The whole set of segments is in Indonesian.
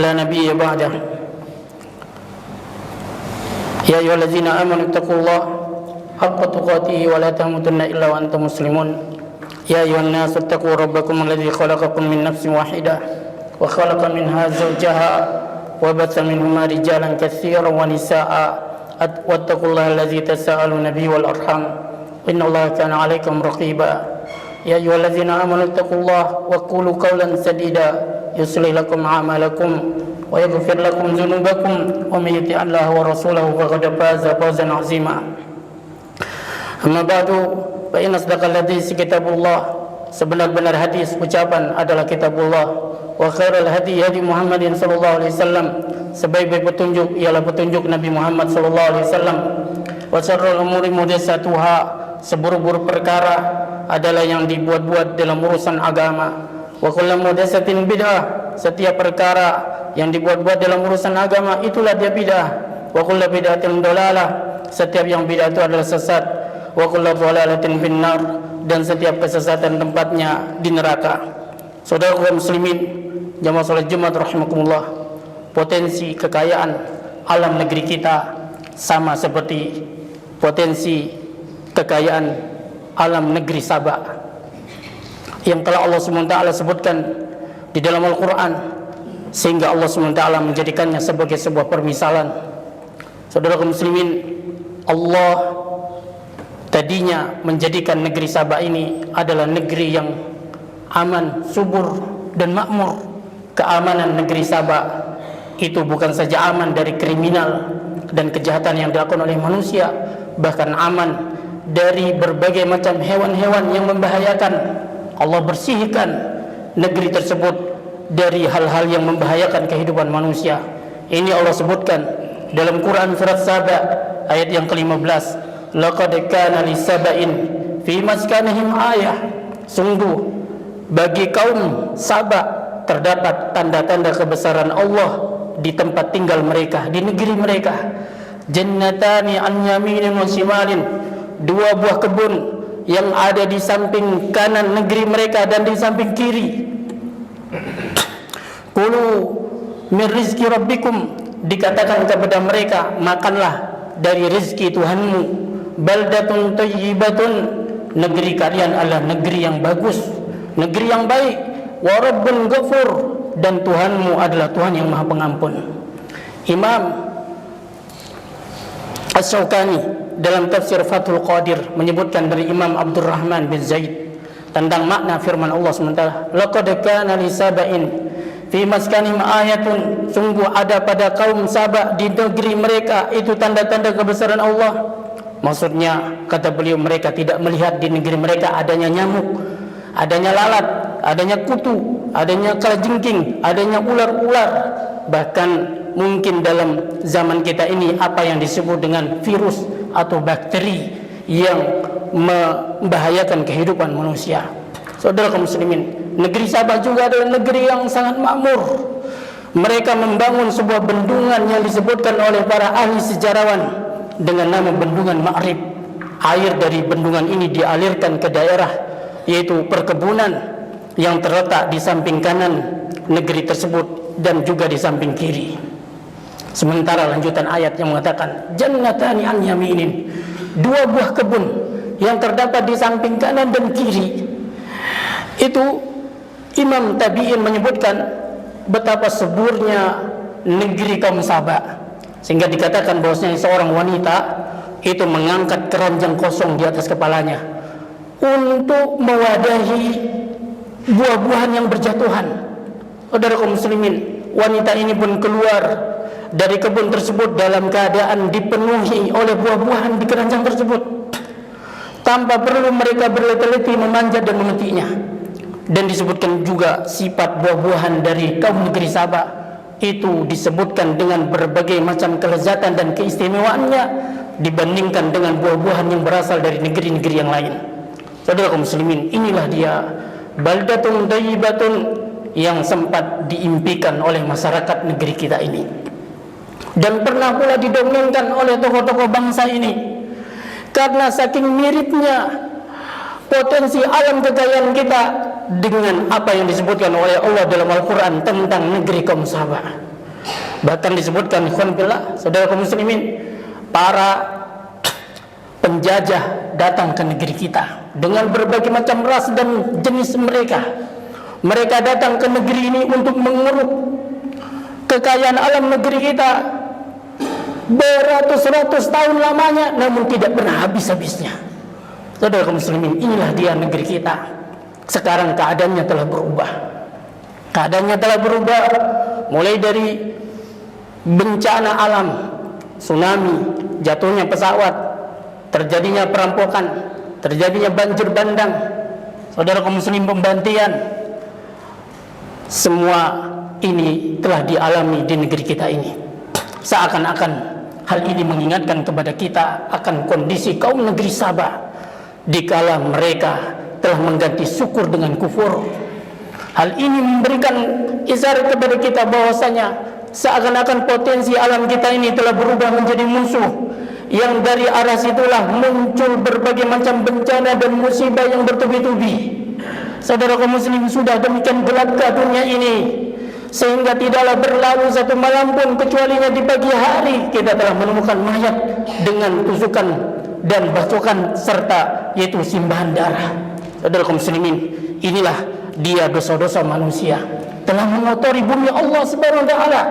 لا نبي بعده يا أيها الذين آمنوا اتقوا الله حق تقاته ولا تموتن إلا وأنتم مسلمون يا أيها الناس اتقوا ربكم الذي خلقكم من نفس واحدة وخلق منها زوجها وبث منهما رجالا كثيرا ونساء واتقوا الله الذي تساءلون به والأرحام إن الله كان عليكم رقيبا يا أيها الذين آمنوا اتقوا الله وقولوا قولا سديدا يصلح لكم أعمالكم ويغفر لكم ذنوبكم ومن يطع الله ورسوله فقد فاز فوزا عظيما أما بعد فإن أصدق الحديث كتاب الله sebenar-benar hadis ucapan adalah kitabullah wa khairul hadi hadi Muhammadin sallallahu alaihi wasallam sebaik-baik petunjuk ialah petunjuk Nabi Muhammad sallallahu alaihi wasallam wa syarrul umuri muhdatsatuha seburuk-buruk perkara adalah yang dibuat-buat dalam urusan agama wa kullu muhdatsatin bid'ah setiap perkara yang dibuat-buat dalam urusan agama itulah dia bid'ah wa kullu bid'atin dhalalah setiap yang bid'ah itu adalah sesat wa kullu dhalalatin finnar dan setiap kesesatan tempatnya di neraka. Saudara kaum muslimin jamaah salat Jumat rahimakumullah, potensi kekayaan alam negeri kita sama seperti potensi kekayaan alam negeri Sabah yang telah Allah SWT sebutkan di dalam Al-Quran, sehingga Allah SWT menjadikannya sebagai sebuah permisalan. Saudara kaum muslimin, Allah tadinya menjadikan negeri Sabah ini adalah negeri yang aman, subur dan makmur. Keamanan negeri Sabah itu bukan saja aman dari kriminal dan kejahatan yang dilakukan oleh manusia, bahkan aman dari berbagai macam hewan-hewan yang membahayakan. Allah bersihkan negeri tersebut dari hal-hal yang membahayakan kehidupan manusia. Ini Allah sebutkan dalam Quran surat Sabah ayat yang ke-15. Laqad kana lisaba'in fi maskanihim ayah. Sungguh bagi kaum Sabah terdapat tanda-tanda kebesaran Allah di tempat tinggal mereka, di negeri mereka. Jannatani an yaminin wa shimalin, dua buah kebun yang ada di samping kanan negeri mereka dan di samping kiri. Kulu min rizki rabbikum, dikatakan kepada mereka, makanlah dari rezeki Tuhanmu. Baldatun thayyibatun, negeri kalian adalah negeri yang bagus, negeri yang baik. Wa rabbun ghafur, dan Tuhanmu adalah Tuhan yang Maha Pengampun. Imam Asy-Syaukani dalam tafsir Fathul Qadir menyebutkan dari Imam Abdurrahman bin Zaid tentang makna firman Allah SWT, laqad kana li saba'in fi maskanihim ayatun, sungguh ada pada kaum Sabah di negeri mereka itu tanda-tanda kebesaran Allah. Maksudnya, kata beliau, mereka tidak melihat di negeri mereka adanya nyamuk, adanya lalat, adanya kutu, adanya kalajengking, adanya ular-ular. Bahkan mungkin dalam zaman kita ini apa yang disebut dengan virus atau bakteri yang membahayakan kehidupan manusia. Saudara kaum muslimin, negeri Sabah juga adalah negeri yang sangat makmur. Mereka membangun sebuah bendungan yang disebutkan oleh para ahli sejarawan dengan nama Bendungan Ma'rib. Air dari bendungan ini dialirkan ke daerah, yaitu perkebunan yang terletak di samping kanan negeri tersebut dan juga di samping kiri. Sementara lanjutan ayat yang mengatakan jannatani an yaminin, dua buah kebun yang terdapat di samping kanan dan kiri. Itu Imam Tabi'in menyebutkan betapa suburnya negeri kaum Sabah, sehingga dikatakan bahwasanya seorang wanita itu mengangkat keranjang kosong di atas kepalanya untuk mewadahi buah-buahan yang berjatuhan. Saudara kaum muslimin, wanita ini pun keluar dari kebun tersebut dalam keadaan dipenuhi oleh buah-buahan di keranjang tersebut, tanpa perlu mereka berleti-leti memanjat dan memetiknya. Dan disebutkan juga sifat buah-buahan dari kaum negeri Sabah itu disebutkan dengan berbagai macam kelezatan dan keistimewaannya dibandingkan dengan buah-buahan yang berasal dari negeri-negeri yang lain. Saudara kaum muslimin, inilah dia baldatun thayyibatun yang sempat diimpikan oleh masyarakat negeri kita ini, dan pernah pula didongengkan oleh tokoh-tokoh bangsa ini, karena saking miripnya potensi alam kekayaan kita dengan apa yang disebutkan oleh Allah dalam Al-Quran tentang negeri kaum Sabah. Bahkan disebutkan ikhwan fillah, saudara kaum muslimin, para penjajah datang ke negeri kita dengan berbagai macam ras dan jenis mereka. Mereka datang ke negeri ini untuk mengeruk kekayaan alam negeri kita beratus-ratus tahun lamanya, namun tidak pernah habis-habisnya. Saudara kaum muslimin, inilah dia negeri kita. Sekarang keadaannya telah berubah. Keadaannya telah berubah mulai dari bencana alam, tsunami, jatuhnya pesawat, terjadinya perampokan, terjadinya banjir bandang, saudara kaum muslimin, pembantian. Semua ini telah dialami di negeri kita ini. Seakan-akan hal ini mengingatkan kepada kita akan kondisi kaum negeri Sabah dikala mereka telah mengganti syukur dengan kufur. Hal ini memberikan isyarat kepada kita bahwasanya seakan-akan potensi alam kita ini telah berubah menjadi musuh, yang dari arah situlah muncul berbagai macam bencana dan musibah yang bertubi-tubi. Saudara kaum muslimin, sudah demikian gelapkah dunia ini sehingga tidaklah berlalu satu malam pun kecualinya di pagi hari kita telah menemukan mayat dengan tusukan dan bacokan serta yaitu simbahan darah. Saudara kaum muslimin, inilah dia dosa-dosa manusia telah mengotori bumi Allah Subhanahu wa taala.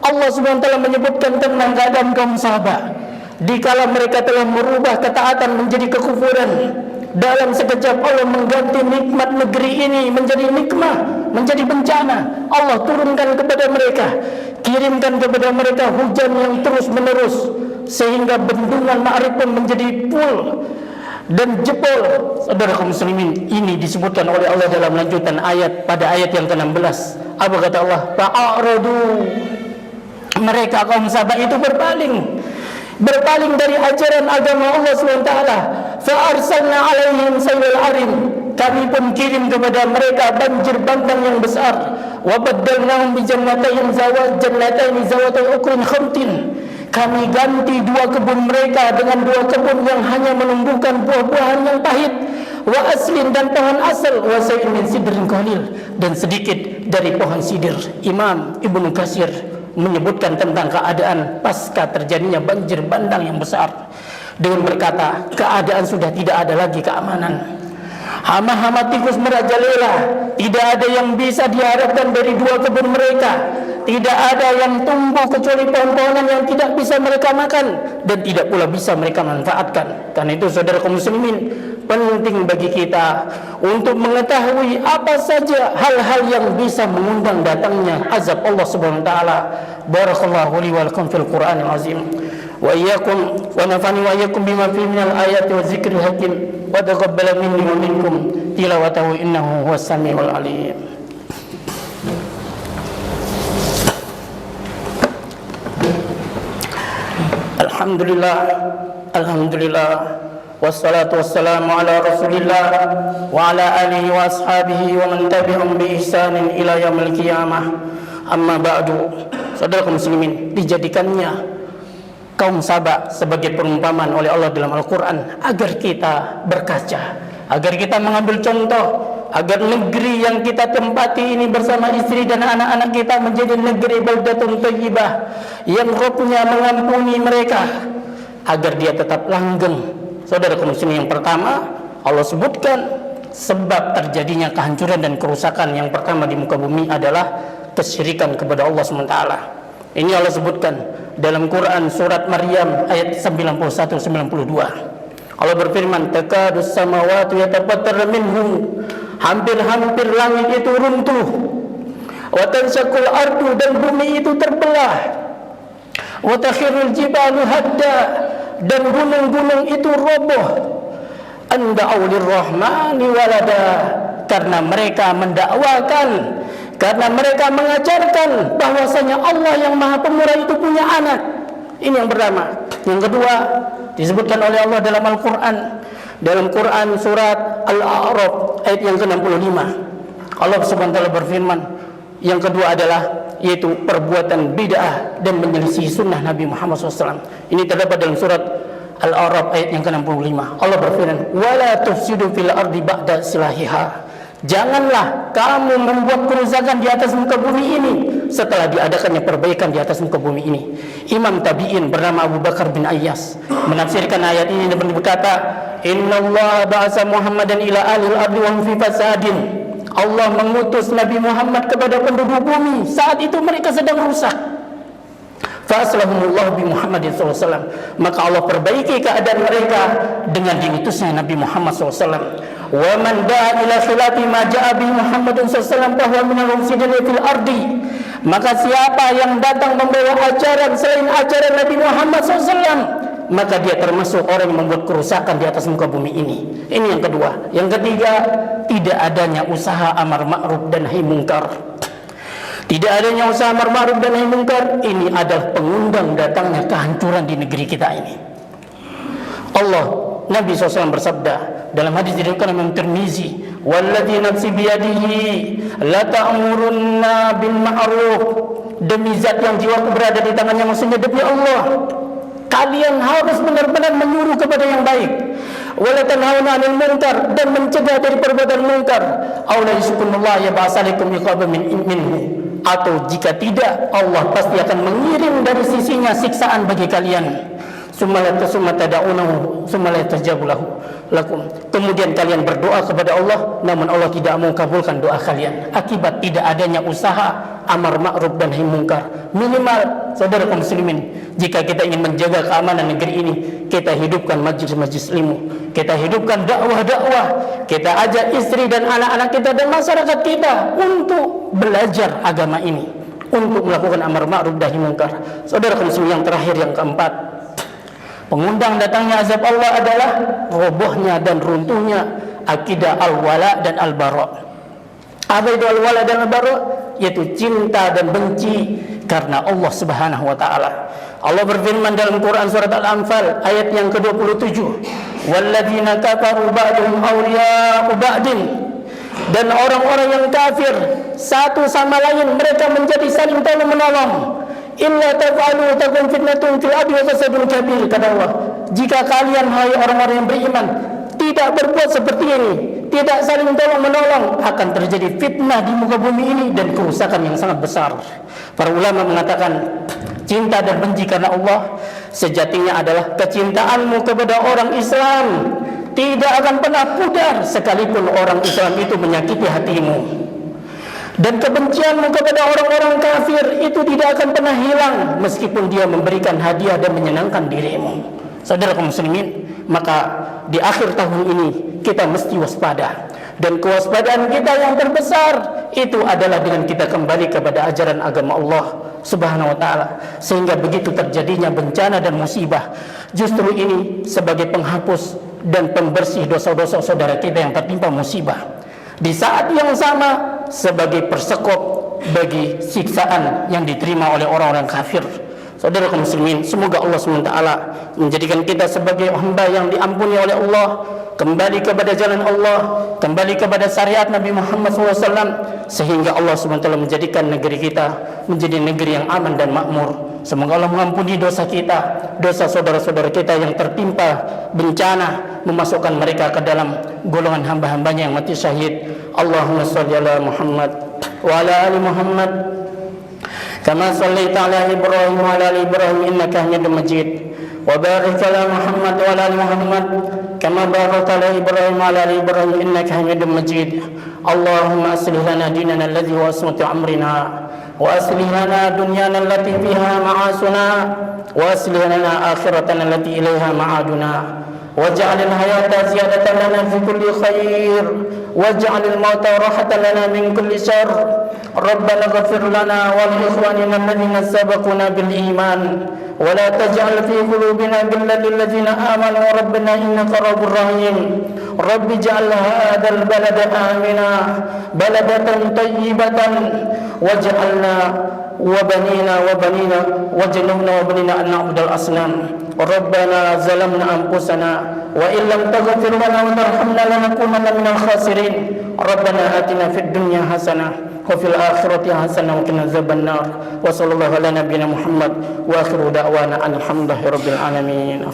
Allah Subhanahu wa taala menyebutkan tentang keadaan kaum Sabah dikala mereka telah merubah ketaatan menjadi kekufuran. Dalam sekejap Allah mengganti nikmat negeri ini menjadi nikmah, menjadi bencana. Allah turunkan kepada mereka, kirimkan kepada mereka hujan yang terus menerus sehingga bendungan Ma'rib pun menjadi full dan jebol. Saudara kaum muslimin, ini disebutkan oleh Allah dalam lanjutan ayat pada ayat yang ke-16. Apa kata Allah? Fa'aradu, mereka kaum Sabah itu berpaling dari ajaran agama Allah SWT. Fa'arsalna alaihim saylal arim, kami pun kirim kepada mereka banjir bandang yang besar. Wa baddalnahum bi jannatain zawatai uklin khamtin, kami ganti dua kebun mereka dengan dua kebun yang hanya menumbuhkan buah-buahan yang pahit. Wa aslin, dan pohon asal. Wa sayin min sidrin qalil, dan sedikit dari pohon sidir. Imam Ibnu Katsir menyebutkan tentang keadaan pasca terjadinya banjir bandang yang besar dengan berkata, keadaan sudah tidak ada lagi keamanan. Hama-hama tikus merajalela, tidak ada yang bisa diharapkan dari dua kebun mereka. Tidak ada yang tumbuh kecuali pohon-pohonan yang tidak bisa mereka makan dan tidak pula bisa mereka manfaatkan. Karena itu saudara kaum muslimin, penting bagi kita untuk mengetahui apa saja hal-hal yang bisa mengundang datangnya azab Allah Subhanahu wa taala. Barakallahu li wa lakum fil Qur'anil azim. Wa iyyakum wa nafani wa iyyakum bima fihi minal ayati wa dzikril hakim. Wa taqabbal minni wa minkum tilawatahu innahu huwas samiul alim. Alhamdulillah wassalatu wassalamu ala rasulillah wa ala alihi wa ashabihi wa man tabi'ahum bi ihsanin ila yaumil qiyamah. Amma ba'du. Saudara kaum muslimin, dijadikannya kaum Sabah sebagai perumpamaan oleh Allah dalam Al-Quran agar kita berkaca, agar kita mengambil contoh, agar negeri yang kita tempati ini bersama istri dan anak-anak kita menjadi negeri baldatun thayyibah yang Rabbnya mengampuni mereka, agar dia tetap langgeng. Saudara kaum muslimin, yang pertama Allah sebutkan sebab terjadinya kehancuran dan kerusakan yang pertama di muka bumi adalah kesyirikan kepada Allah SWT. Ini Allah sebutkan dalam Quran surat Maryam ayat 91-92. Allah berfirman, takadus samawati yatafattarna minhu, hampir-hampir langit itu runtuh. Wa tanshaqqul ardu, dan bumi itu terbelah. Wa takhirul jibalu hadda, dan gunung-gunung itu roboh. Anda'u lirrahmani walada, karena mereka mendakwakan, karena mereka mengajarkan bahwasanya Allah yang Maha Pemurah itu punya anak. Ini yang pertama. Yang kedua disebutkan oleh Allah dalam Al-Quran, dalam Quran surat Al-A'raf ayat yang ke-65. Allah Subhanahu wa taala berfirman, yang kedua adalah yaitu perbuatan bid'ah dan menyelisih sunnah Nabi Muhammad SAW. Ini terdapat dalam surat Al-A'raf ayat yang ke-65. Allah berfirman, wala tufsidu fil ardi ba'da islahiha, Janganlah kamu membuat kerusakan di atas muka bumi ini setelah diadakannya perbaikan di atas muka bumi ini. Imam Tabi'in bernama Abu Bakar bin Ayyas menafsirkan ayat ini dan berkata, Innallaha ba'asa Muhammadan ila alil ardi wa hum fi fasadin. Allah mengutus Nabi Muhammad kepada penduduk bumi saat itu mereka sedang rusak. Fa'aslahumullahu bi Muhammadin SAW. Maka Allah perbaiki keadaan mereka dengan diutusnya Nabi Muhammad SAW. Wa man da'a ila khilafi ma ja'a bi Muhammadin SAW bahwa minal mufsidin fil ardi. Maka siapa yang datang membawa ajaran selain ajaran Nabi Muhammad SAW, maka dia termasuk orang yang membuat kerusakan di atas muka bumi ini. Ini yang kedua. Yang ketiga, tidak adanya usaha amar ma'ruf dan nahi mungkar. Tidak adanya usaha amar ma'ruf dan nahi mungkar ini adalah pengundang datangnya kehancuran di negeri kita ini. Nabi SAW bersabda dalam hadis diriwayatkan Imam Tirmizi, "Walladzi nafsi biyadihi la ta'murunna bil ma'ruf." Demi zat yang jiwaku berada di tangannya, maksudnya demi Allah, kalian harus benar-benar menyuruh kepada yang baik. Wala tanhauna 'anil munkar, dan mencegah dari perbuatan munkar. Aw la yuskunullah yab'asalikum iqaban minhu. Atau jika tidak, Allah pasti akan mengirim dari sisinya siksaan bagi kalian. Kemudian kalian berdoa kepada Allah, namun Allah tidak mau kabulkan doa kalian akibat tidak adanya usaha amar ma'ruf dan nahi mungkar. Minimal, saudara kaum muslimin, jika kita ingin menjaga keamanan negeri ini, kita hidupkan majlis-majlis ilmu, kita hidupkan dakwah-dakwah, kita ajak istri dan anak-anak kita dan masyarakat kita untuk belajar agama ini, untuk melakukan amar ma'ruf dan nahi mungkar. Saudara kaum muslimin, yang terakhir, yang keempat, pengundang datangnya azab Allah adalah robohnya dan runtuhnya akidah al-wala dan al-bara. Apa itu al-wala dan al-bara? Yaitu cinta dan benci karena Allah Subhanahu wa taala. Allah berfirman dalam Quran surat Al-Anfal ayat yang ke-27, "Walladzina kafaru ba'duhum awliya'u ba'din." Dan orang-orang yang kafir satu sama lain mereka menjadi saling tolong menolong. Illa taf'alu takun fitnatun fil ardi wa fasadun kabir, kata Allah. Jika kalian, hai orang-orang yang beriman, tidak berbuat seperti ini, tidak saling tolong menolong, akan terjadi fitnah di muka bumi ini dan kerusakan yang sangat besar. Para ulama mengatakan cinta dan benci karena Allah sejatinya adalah kecintaanmu kepada orang Islam tidak akan pernah pudar sekalipun orang Islam itu menyakiti hatimu. Dan kebencianmu kepada orang-orang kafir itu tidak akan pernah hilang meskipun dia memberikan hadiah dan menyenangkan dirimu. Saudara kaum muslimin, maka di akhir tahun ini kita mesti waspada. Dan kewaspadaan kita yang terbesar itu adalah dengan kita kembali kepada ajaran agama Allah Subhanahu wa taala, sehingga begitu terjadinya bencana dan musibah, justru ini sebagai penghapus dan pembersih dosa-dosa saudara kita yang tertimpa musibah. Di saat yang sama sebagai persekop bagi siksaan yang diterima oleh orang-orang kafir. Saudara kaum muslimin, semoga Allah SWT menjadikan kita sebagai hamba yang diampuni oleh Allah, kembali kepada jalan Allah, kembali kepada syariat Nabi Muhammad SAW, sehingga Allah SWT menjadikan negeri kita menjadi negeri yang aman dan makmur. Semoga Allah mengampuni dosa kita, dosa saudara-saudara kita yang tertimpa bencana, memasukkan mereka ke dalam golongan hamba-hambanya yang mati syahid. Allahumma sholli ala Muhammad wa ala ali Muhammad kama shallaita ala Ibrahim wa ala ali Ibrahim innaka Hamidum Majid. Wa barik ala Muhammad wa ala ali Muhammad kama barakta ala Ibrahim wa ala ali Ibrahim innaka Hamidum Majid. Allahumma aslih lana dinana alladhi huwa ismatu amrina وأصلح لنا دنيانا التي فيها معاشنا وأصلح لنا آخرتنا التي إليها معادنا واجعل الحياة زيادة لنا في كل خير واجعل الموت راحة لنا من كل شر ربنا اغفر لنا ولإخواننا الذين سبقونا بالإيمان ولا تجعل في قلوبنا غلا للذين آمنوا ربنا إنك رؤوف رحيم رب اجعل هذا البلد آمنا بلدة طيبة واجعلنا وبنينا وجنبنا وبنينا أن نعبد الأصنام ربنا ظلمنا أنفسنا وإن لم تغفر لنا وترحمنا لنكونن من الخاسرين ربنا آتنا في الدنيا حسنة وفي الآخرة حسنة وقنا عذاب النار وصلى الله على نبينا محمد وآخر دعوانا أن الحمد لله رب العالمين.